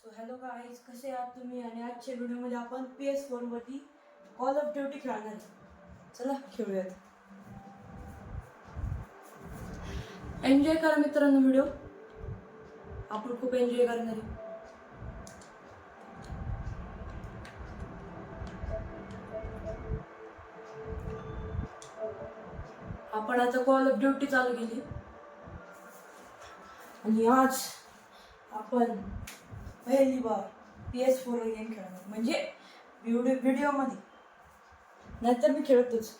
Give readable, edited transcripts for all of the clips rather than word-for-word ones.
So hello guys, कसे आहात तुम्ही? आणि आजच्या व्हिडिओमध्ये आपण PS4 वरती कॉल ऑफ ड्युटी खेळणार आहे. चला खेळूयात. एन्जॉय करा मित्रांनो व्हिडिओ. आपण खूप एन्जॉय करणार आहे. आपण आता कॉल ऑफ ड्युटी चालू केली आणि आज आपण पहिली बार PS4 वर गेम खेळणार, म्हणजे व्हिडिओमध्ये. नाहीतर मी खेळतोच.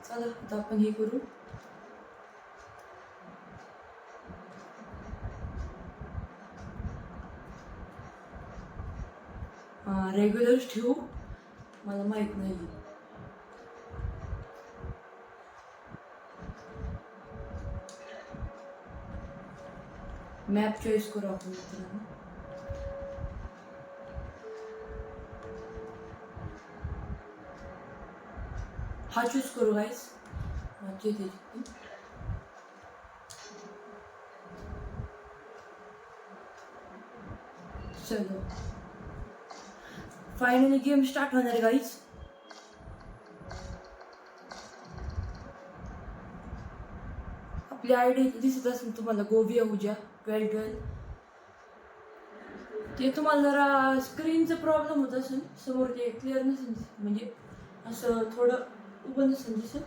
चला आता आपण हे करू. रेग्युलर ठेवू, मला माहित नाही. मॅप चॉईस करू आपण मित्रांनो. हा चूज करू गाईस. चलो फायनली गेम स्टार्ट होणार आहे गाईज. आपली आयडी दिसत असेल तुम्हाला, गोविया हुजा 1212. ते तुम्हाला जरा स्क्रीनचा प्रॉब्लेम होत असेल, समोर ते क्लिअर नसेल, म्हणजे असं थोडं उभं नसेल दिसत.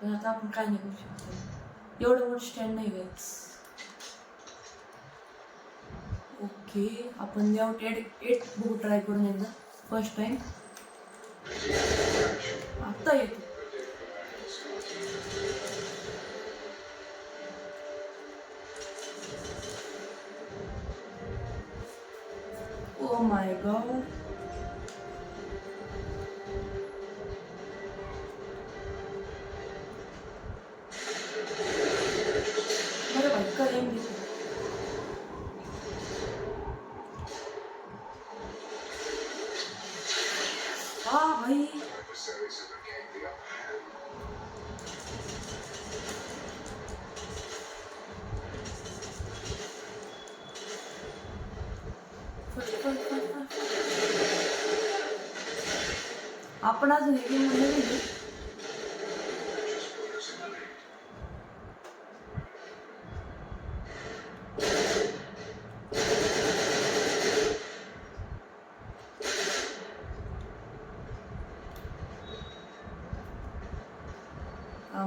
पण आता आपण काय नाही करू शकतो, एवढं मोठं स्टँड नाही गाईज. ओके, आपण लेआउट 8 बघू, ट्राय करून एकदा. फर्स्ट टाइम आता येतो. ओ माय गॉड, अरे भाई करेंगे. हाँ भाई, आपण अजून एक गेम मध्ये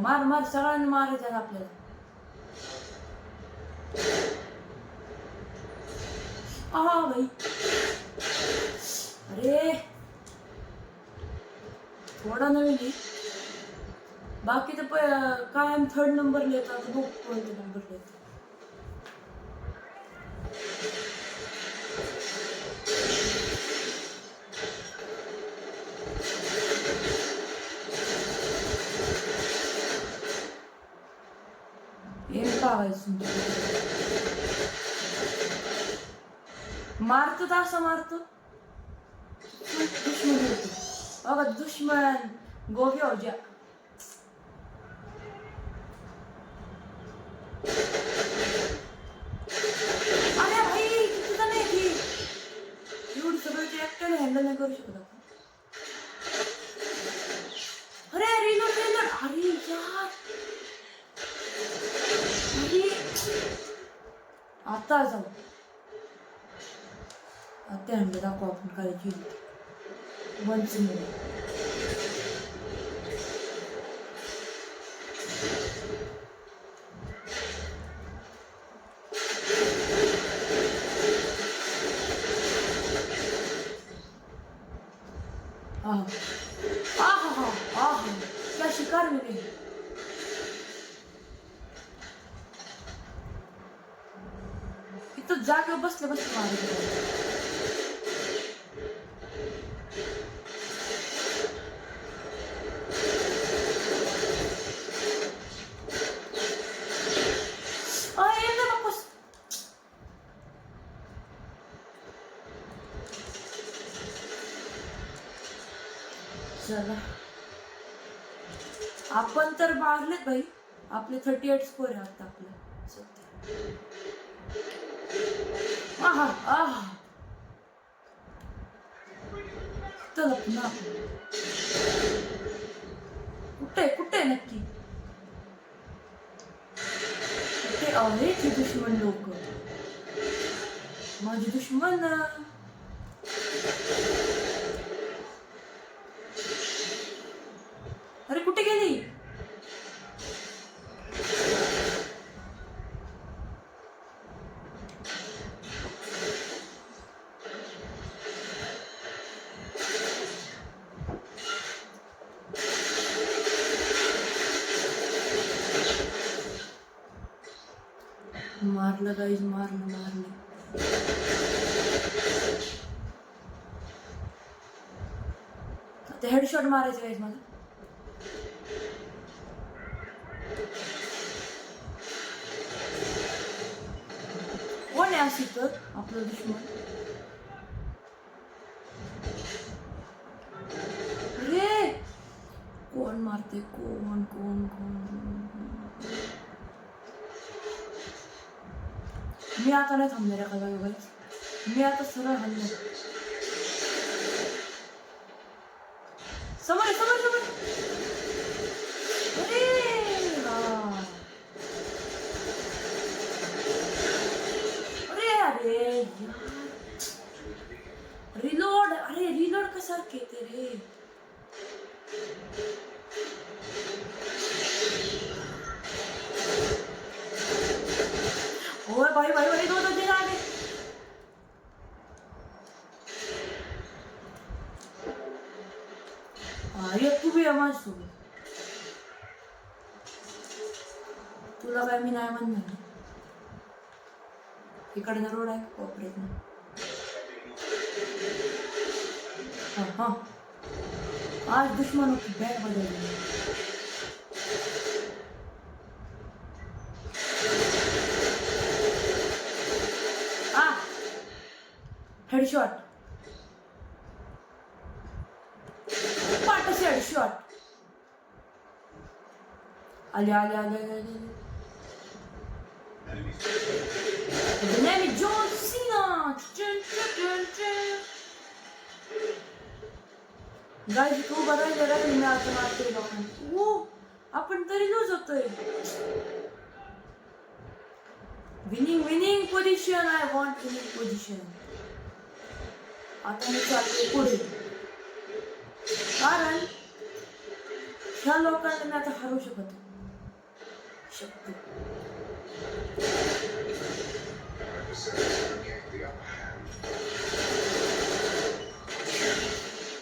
मार मार, सगळ्यांना मारायचं आपल्याला. हा भाई, अरे थोडा नवीन, बाकी तर कायम 3rd नंबर लिहितात. बघ कोणते नंबर लिहितात. हे पाहायचं मारतो तर असं मारतो. दुश्मन होतो बघा, दुश्मन गोव्या हुजा. अरे भाई, तुझं नाही की एवढी सगळं ते एकट्याने हँडल नाही करू शकत आपण. अरे रिलोड रिलोड, अरे यार, आता जाऊ. आता हँडल दाखवू आपण करायची. 1 मिनिट. आहा आहा आहा, क्या शिकार मिले. नुसतं जागेवर बसल्या बसल्या मारत. चला आपण तर मारलेत भाई. आपले 38 स्कोर आहे आता आपलं सध्या. चला पुन्हा कुठे नक्की कुठे आहे ते दुश्मन लोक. माझे दुश्मन. अरे कुठे गेली. मारलं गाईज, मारलं. ते हेडशॉट मारायचं गाईज मला. कोण आहे अशी तर आपलं दुश्मन. अरे कोण मारते. कोण कोण कोण. मी आता नाही थांबणार का जागा. मी आता सरळ हल्लो. समोर समोर. अरे अरे रिलोड. अरे रिलोड कसारखे येते रे. ओए भाई दो दिन आगे. अरे तू बी माझ्यासोबत. तुला काय मी नाही म्हणणार. इकडनं रोड आहे कोपऱ्यात. हा आज दुश्मन की बॅग बदलली. हेडशॉट. पाठच हेडशॉट. आले. The name is John Cena. Guys तू बघायला मी आता मारते लोकांना. आपण तरी लूज होतोय. Winning position. I want winning position. आता मी चालते पुढे. कारण ह्या लोकांना मी आता हरवू शकतो.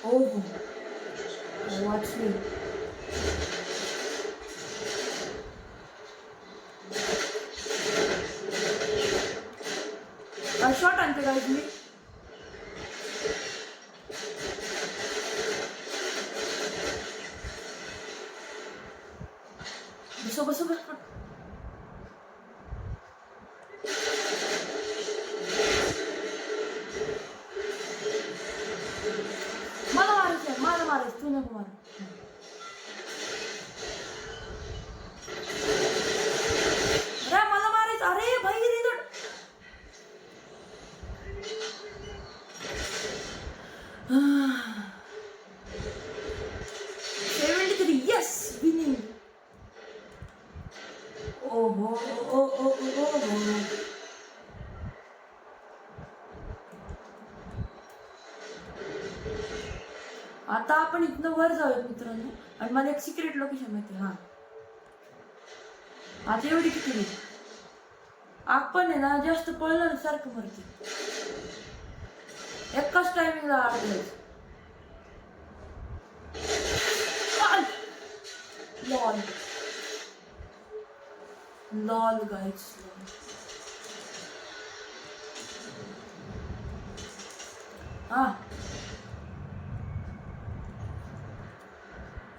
हो वाचली. शॉट आणते गाईज मी. बस मला मारायचं तू नको मार. अरे मला मारायचं. अरे भाई रिलोड. Yes, winning. Oh. आता आपण इथनं वर जाऊयात मित्रांनो. आणि मला एक सिक्रेट लोकेशन माहिती. आता एवढी किती आपण आहे ना जास्त पळलं सारखं मरते. एकाच टायमिंगला आढळायचं. Lol guys. हा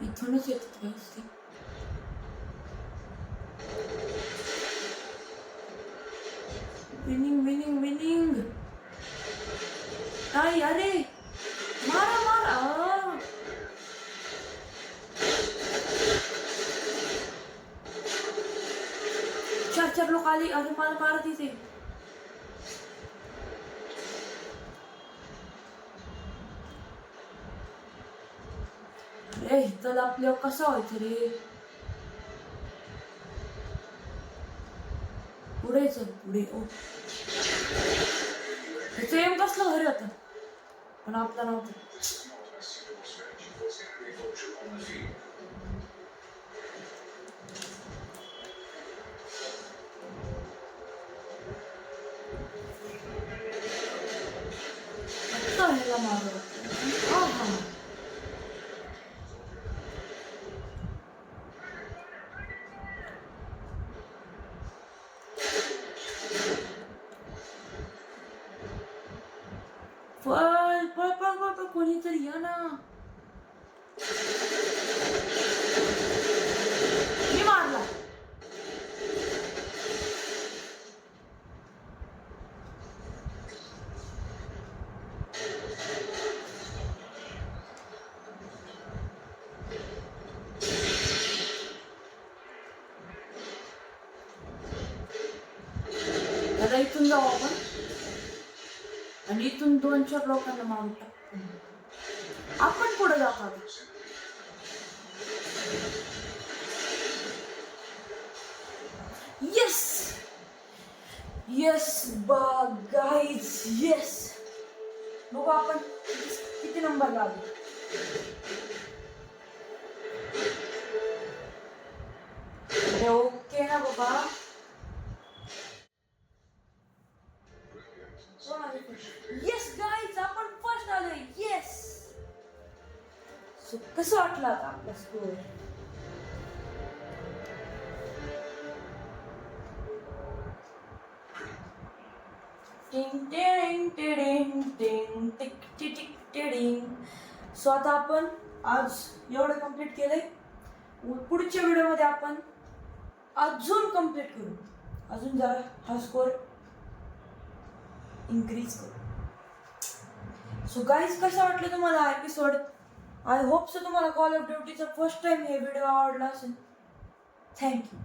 इथूनच येतात व्यवस्थित. Winning winning winning. नाही अरे मारा मारा. चार लोक आली आणि मला मारत इथे. अरे चल आपल्या कसं व्हायचं रे. पुढे चल पुढे. ओ एम कसलं घरी होतं पण आपला नव्हतं. ह्याला मारलं. हा हा पळ पळ पळ पळ पळ कोणीतरी या ना. मी मारला. आता इथून जाऊ आपण आणि इथून 2-4 लोकांना मारून टाकू. आपण पुढे जातो. Yes yes guys yes. बघू आपण किती नंबर लागू. ओके ना बाबा. येस गाईज आपण फर्स्ट आलोय. येस. कसं वाटलं आता आपला स्कोर. टिंग टिंग टिडिंग टिंग टिक टिक टिडिंग. सो आता आपण आज एवढं कंप्लीट केलंय. पुढच्या व्हिडिओमध्ये आपण अजून कंप्लीट करू. अजून जरा हा स्कोर इन्क्रीज करू. सो गाईज कसं वाटलं तुम्हाला हा एपिसोड. आय होप सो तुम्हाला कॉल ऑफ ड्युटीचा फर्स्ट टाइम हे व्हिडिओ आवडला असेल. थँक्यू.